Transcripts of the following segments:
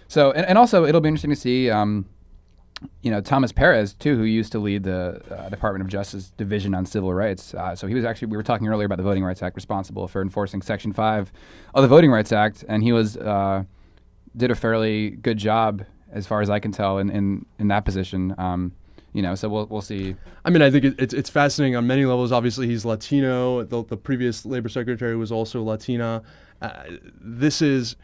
So, and also it'll be interesting to see, Thomas Perez too, who used to lead the Department of Justice Division on Civil Rights. So he was actually, we were talking earlier about the Voting Rights Act, responsible for enforcing Section 5 of the Voting Rights Act, and he was did a fairly good job, as far as I can tell, in that position. So we'll see. I mean, I think it's fascinating on many levels. Obviously, he's Latino. The previous labor secretary was also Latina. This is,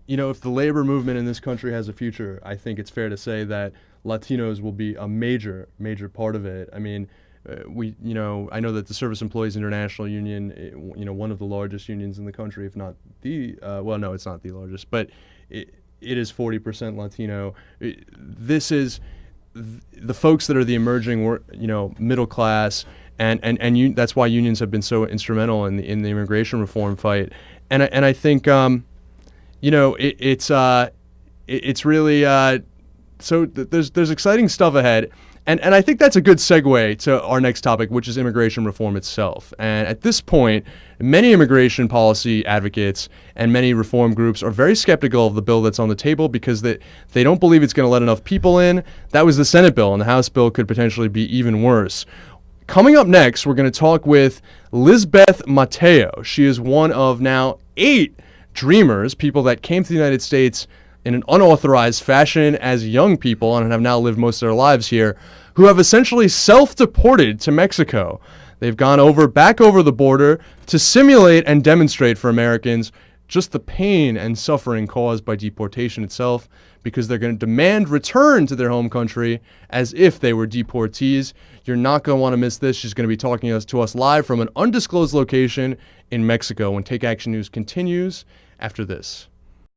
if the labor movement in this country has a future, I think it's fair to say that Latinos will be a major, major part of it. I mean, I know that the Service Employees International Union, one of the largest unions in the country, if not the, no, it's not the largest, but it is 40% Latino. This is the folks that are the emerging, middle class, and that's why unions have been so instrumental in the immigration reform fight. And I think, it's really so there's exciting stuff ahead. And I think that's a good segue to our next topic, which is immigration reform itself. And at this point, many immigration policy advocates and many reform groups are very skeptical of the bill that's on the table because they don't believe it's going to let enough people in. That was the Senate bill, and the House bill could potentially be even worse. Coming up next, we're going to talk with Lizbeth Mateo. She is one of now 8 dreamers, people that came to the United States in an unauthorized fashion as young people and have now lived most of their lives here, who have essentially self-deported to Mexico. They've gone back over the border to simulate and demonstrate for Americans just the pain and suffering caused by deportation itself, because they're going to demand return to their home country as if they were deportees. You're not going to want to miss this. She's going to be talking to us live from an undisclosed location in Mexico when Take Action News continues after this.